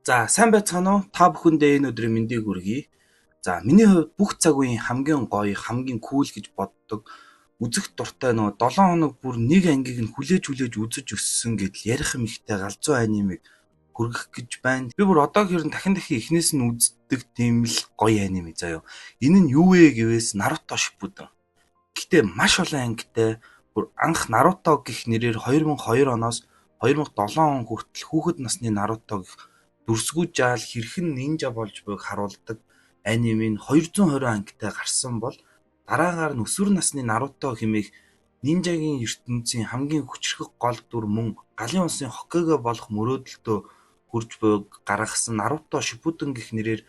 За сайн байцгаана уу? Та бүхэндээ энэ өдрийн мэндийг хүргэе. За миний хувьд бүх цаг үеийн хамгийн гоё, хамгийн кул гэж боддог үзэх дуртай нөгөө 7 хоног бүр нэг ангийг нь хүлээж үзэж өссөн гэдэл ярих юм ихтэй галзуу анимыг хүргэх гэж байна. Би бүр одоо хэрэн дахин эхнээс нь үздэг тийм л гоё аними заяа. Энэ нь юу вэ гэвээс Наруто Shippuden. Гэтэ маш олон ангитай бүр анх Наруто гэх нэрээр 2002 оноос 2007 он хүртэл хүүхэд насны Наруто гэх дүрсгүй жаал хэрхэн нинжа болж буйг харуулдаг анime нь 220 ангитай гарсан бол дараагаар нь өсвөр насны Наруто хэмээх нинжагийн ертөнцийн хамгийн хүчрхэг гол дүр мөн галын улсын Хоккэге болох мөрөөдөлтөө хүрж буйг гаргасан Наруто Shippuden гэх нэрээр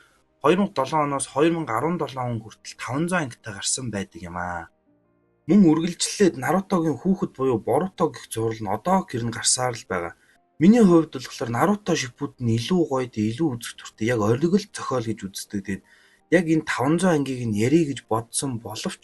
2007 оноос 2017 он хүртэл 500 ангитай гарсан байдаг юм аа. Мөн үргэлжлээд Нарутогийн хүүхэд буюу Боруто гэх зураг нь одоо гэрн гарсаар л байгаа. Миний хувьд болохоор Наруто Shippuden илүү гоё илүү үзэх туртай яг оргил зохиол гэж үздэг. Тэгээд яг энэ 500 ангийг нь ярих гэж бодсон боловч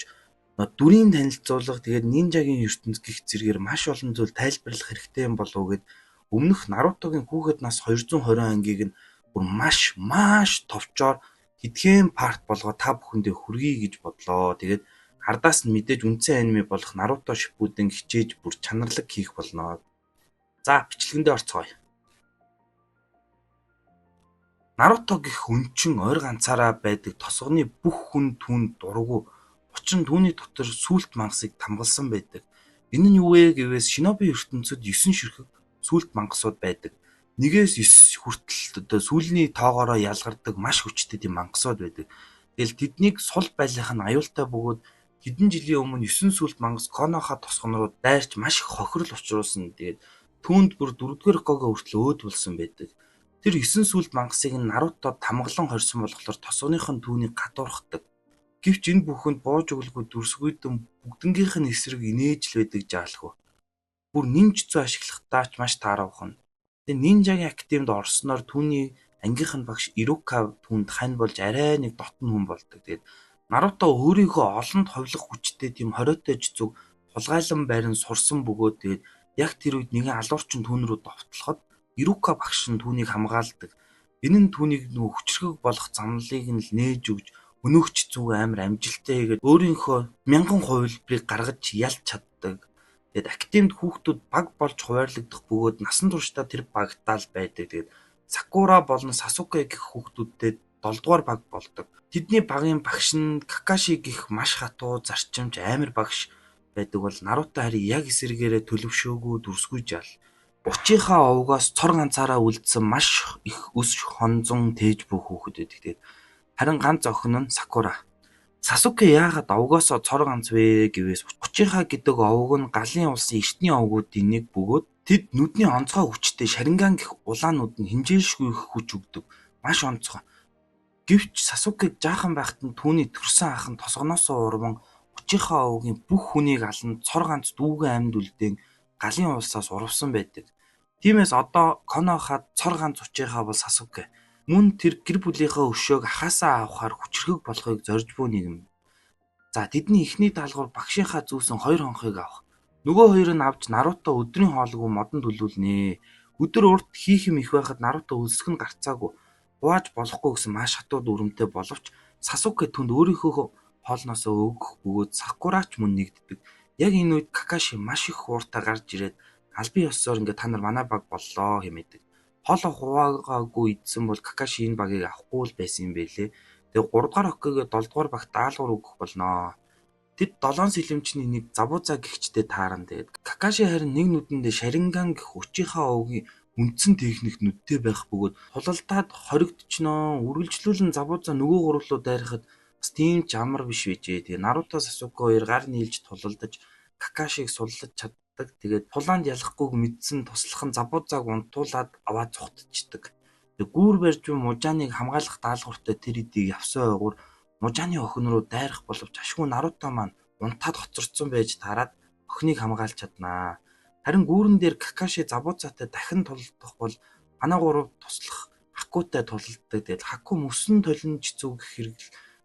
дүрийн танилцуулга тэгээд нинжагийн ертөнц гих зэргээр маш олон зүйл тайлбарлах хэрэгтэй юм болов уу гэд өмнөх Нарутогийн хүүхэд нас 220 ангийг нь бүр маш товчоор хэдхэн парт болгоод та бүхэндээ хүргэе гэж бодлоо. Тэгээд ардаас нь мэдээж үндсэн аниме болох Наруто Shippuden хичээж бүр чанарлаг хийх болно. За бичлэгэндээ орцгоё. Наруто гэх өнчин ойр ганцаараа байдаг тосгоны бүх хүн түүнд дургу. Учир нь түүний дотор сүлт мангасыг тамгалсан байдаг. Энэ нь юу вэ гэвээс шиноби ертөнцид 9 ширхэг сүлт мангасууд байдаг. 1-9 хүртэл сүүлний тоогоороо ялгардаг маш хүчтэй тийм мангасууд байдаг. Тэгэл тэднийг сул байлгах нь аюултай бөгөөд хэдэн жилийн өмнө 9 сүлт мангас Коноха тосгон руу дайрч маш их хохирол учруулсан. Тэгээд түүнд бүр 4-р Хоккэге хүртэл өөд болсон байдаг. Тэр 9 сүлт мангасыг Наруто тамгалан хорьсон болохоор тосгоных нь түүнийг гадуурхдаг. Гэвч энэ бүхэнд бууж өглгүй дүрсгүйдэн бүгднгийнх нь эсрэг инээж л байдаг жаалхав. Бүр нинжутсу ашиглахдаа ч маш тааравхан. Тэгээ нинжагийн академид орсноор түүний ангийнх нь багш Ирука түүнд хань болж арай нэг дотн хүн болдог. Тэгээд Наруто өөрийнхөө олонд ховлох хүчтэй тийм хориотой жицүг тулгайлан байран сурсан бөгөөд тэгээд яг тэр үед нэгэн алуурчин түүн рүү довтлоход Ирука багш нь түүнийг хамгаалдаг. Энэ нь түүнийг нөгөө хүчрхэг болох замналыг нь л нээж өгж өнөөгч зүг амар амжилттай хийгээд өөрийнхөө 1000 хувилбарыг гаргаж ялж чаддаг. Тэгээд академид хүүхдүүд баг болж хуваарлагдах бөгөөд насан туршдаа тэр багтаа л байдаг. Тэгээд Сакура болон Сасуке гэх хүүхдүүдтэй 7 дугаар баг болдог. Тэдний багийн багш нь Какаши гэх маш хатуу зарчимч амар багш байдаг бол Наруто харин яг эсэргээрээ төлөвшөөгүй дүрсгүй жаал. Учийнхаа овгоос цор ганцаараа үлдсэн маш их өс хонзон тээж бүх хүүхэд байдаг. Тэгээд харин ганц охин нь Сакура. Сасуке яагаад овгоосоо цор ганц вэ гэвээс Учийнхаа гэдэг овг нь галын улсын эртний овгуудын нэг бөгөөд тэд нүдний онцгой хүчтэй Шаринган гэх улаанууд нь хэмжээлшгүй их хүч өгдөг. Маш онцгой. Гэвч Сасукег жаахан байхад нь түүний төрсөн ах нь тосгоноосоо урван Учийнхаа овгийн бүх хүнийг алан цор ганц дүүгэн амьд үлдээн галын улсаас урвсан байдаг. Тиймээс одоо Конохад цор ганц Учийнхаа бол Сасуке. Мөн тэр гэр бүлийнхээ өшөөг ахаасаа авахар хүчрхэг болохыг зорж буй нэгэн. За тэдний эхний даалгавар багшийнхаа зүүсэн 2 хонхыг авах. Нөгөө хоёр нь авч Наруто өдрийн хоолойгоо модон төлүүлнэ. Өдөр урт хийх юм их байхад Наруто өлсөх нь гарцаагүй. Хувааж болохгүй гэсэн маш хатуу дүрмтэй боловч Сасуке түнд өөрийнхөө хоолноосоо өгөх бөгөөд Сакурач мөн нэгддэг. Яг энэ үед Какаши маш их хууртаа гарч ирээд албан ёсоор та нар манай баг боллоо хэмээдэг. Хоолоо хуваагаагүй идсэн бол Какаши энэ багийг авахгүй л байсан юм байлээ. Тэгээ 3 дугаар Хоккэге 7 дугаар багт даалгавар өгөх болноо. Тэд 7 сэлэмчний нэг Забуза гихчтэй тааран. Тэгээд Какаши харин нэг нүдэндээ Шаринган гэх Учийнхаа овгийн үндсэн техник нүдтэй байх бөгөөд тулалдаад хоригдчихноо. Үргэлжлүүлэн Забуза нөгөө гурлуу дайрахад бас тийм ч амар биш байжээ. Тэгээ Наруто Сасуке хоёр гар нийлж тулалдаж Какашиг суллаж чаддаг. Тэгээд тулаанд ялахгүйг мэдсэн туслах нь Забузаг унтуулад аваад цухтчихдаг. Тэгээ гүүр барьж буй Мужаныг хамгаалах даалгавартай тэр эдийг явсан ойгуур Мужаны охин руу дайрах боловч ашгүй Наруто маань унтаад хоцорсон байж таарад охиныг хамгаалж чаднаа. Харин гүүрэн дээр Какаши Забузатай дахин тулалдах бол манай гурав туслах Хакутай тулалддаг. Тэгээд Хаку мөсөн толин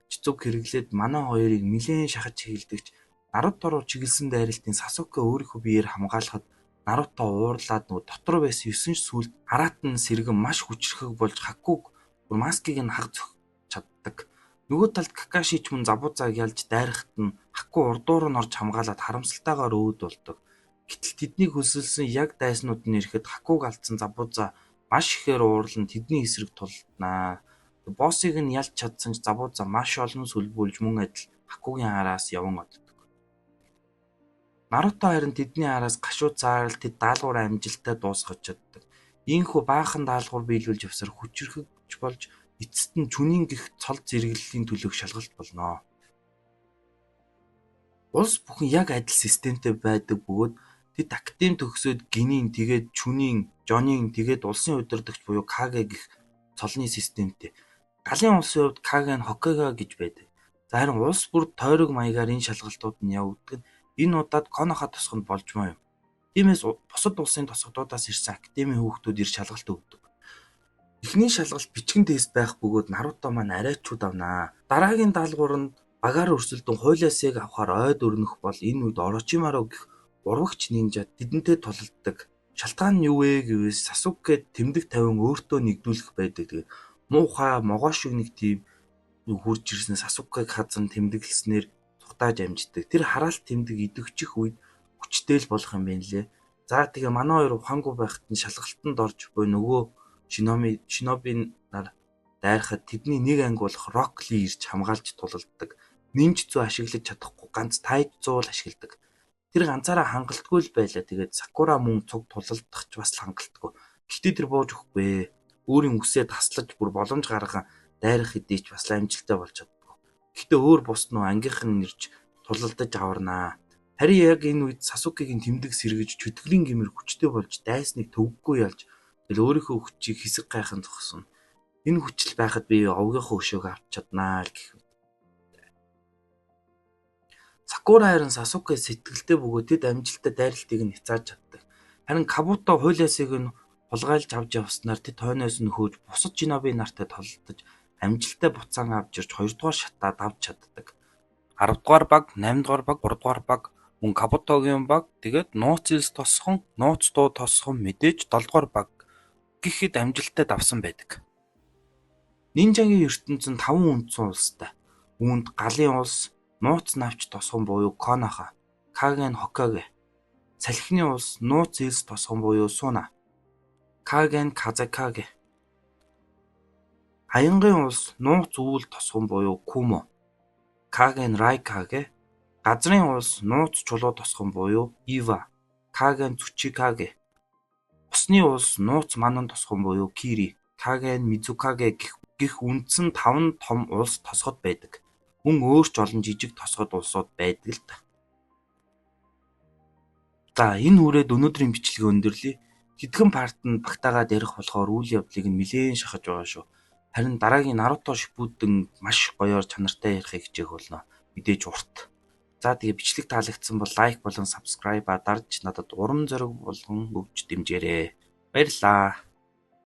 жицүг хэрэглээд манай хоёрыг нилээн шахаж хийлдэгч Наруто руу чиглэсэн дайралтын Сасуке өөрийнхөө биеэр хамгаалахад Наруто уурлаад нөгөө дотор байсан 9 сүлд хараатан сэргэн маш хүчрхэг болж Хакуг бүр маскыг нь хаг зөх чаддаг. Нөгөө талд Какаши ч мөн Забузаг ялж дайрахт нь Хаку урдуур нь орж хамгаалаад харамсалтайгаар өөд болдог. Гэтэл тэднийг хөсөлсөн яг дайснууд нь ирэхэд Хакуг алдсан Забуза маш ихээр уурлан тэдний эсрэг тулнаа. Боссыг нь ялж чадсан Забуза маш олон сүлбүүлж мөн адил Хакугийн араас яван оддог. Наруто харин тэдний араас гашууд заарал тэд даалгавар амжилттай дуусгаж чаддаг. Ийхүү баахан даалгавар биелүүлж явсаар хүчрхэгч болж эцэст нь чүнийн гих цол зэрэглэлийн төлөөх шалгалт болно. Улс бүхэн яг адил системтэй байдаг бөгөөд тэд академи төгсөөд гинийн тэгээд чүнийн, жонийн тэгээд улсын удирдагч буюу Каге гих цолны системтэй. Галын улсын хувьд Каге нь Хокага гэж байдаг. За харин улс бүр тойрог маягаар энэ шалгалтууд нь явагддаг нь энэ удаад Коноха тосгонд болжмоо юм. Тиймээс бусад улсын тосгодоодоос ирсэн академийн хүүхдүүд ирж шалгалт өгдөг. Эхний шалгалт бичгэн тест байх бөгөөд Наруто маань арайчууд авнаа. Дараагийн даалгавар нь багаар өрсөлдөн хуйлаасыг авахар ойд өрнөх бол энэ үед Орочимаро гэх урвагч нинжа тэдэнтэй тулалддаг. Шалтгаан нь юу вэ гэвэл Сасуке тэмдэг тавин өөртөө нэгдүүлэх байдаг. Тэгээд муухай могоошиг нэг тийм хурж ирсэн Сасукег хазан тэмдэглэснээр цухтааж амждаг. Тэр хараалт тэмдэг идэвхжих үед хүчтэй л болох юм байна лээ. За тэгээ манай хоёр ухаангүй байхад нь шалгалтанд орж буй нөгөө шиноби нар дайрахад тэдний нэг анги болох Рок Ли ирж хамгаалж тулалддаг. Нинжцүү ашиглаж чадахгүй ганц тайцуу л ашигладаг. Тэр ганцаараа хангалтгүй л байлаа. Тэгээд Сакура мөн цуг тулалдах ч бас хангалтгүй. Гэхдээ тэр бууж өгөхгүй. Өөрийн үсээ таслаж бүр боломж гарган дайрах хэдий ч бас амжилттай болж чаддаг. Гэхдээ өөр бус нөө ангийнхан нэрж тулалдаж аварнаа. Харин яг энэ үед Сасукегийн тэмдэг сэргэж чөтгөрийн гэмээр хүчтэй болж дайсныг төвөггүй ялж тэгэл өөрийнхөө хүчийг хэсэг гайхан зогсоно. Энэ хүчил байхад би овгийнхоо өшөөг авч чаднаа л гэх. Сакура харин Сасуке сэтгэлдээ бөгөөд тэд амжилттай дайралтыг нь хязгааж чаддаг. Харин Кабуто хуйлаасыг нь хулгайлж авч явснаар тэд хойноос нь хөөж бусад шиноби нартай тололдож амжилттай буцаан авч ирж 2 дугаар шатаад авч чаддаг. 10 дугаар баг, 8 дугаар баг, 3 дугаар баг, мөн Кабутогийн баг, тэгээд нууц ил тосхон, нууц дуу тосхон мэдээж 7 дугаар баг гэхэд амжилттай давсан байдаг. Нинжагийн ертөнцийн 5 үндсэн улстай. Үүнд галын улс, нууц навч тосхон буюу Коноха, Каге нь Хокаге, салхины улс, нууц илс тосхон буюу Суна, Каге нь Казакаге, хаянгын улс, нууц өвөл тосхон буюу Кумо, Каге нь Райкаге, газрын улс, нууц чулуу тосхон буюу Ива, Каге нь Цучикаге, усны улс, нууц манан тосхон буюу Кири, Каге нь Мизукаге гэх үндсэн 5 том улс тосгод байдаг. Мөн өөр ч олон жижиг тосгод улсууд байдаг л та. За энэ хүрээд өнөөдрийн бичлэгээ өндөрлөе. Хэдхэн парт нь багтаагаад ярих болохоор үйл явдлыг нь нэлээд шахаж байгаа шүү. Харин дараагийн Наруто Shippuden маш гоёор чанартай ярихыг хичээх болно. Мэдээж урт. За тэгээ бичлэг таалагдсан бол лайк болон subscribe дарж надад урам зориг болгон өгч дэмжээрэй. Баярлалаа.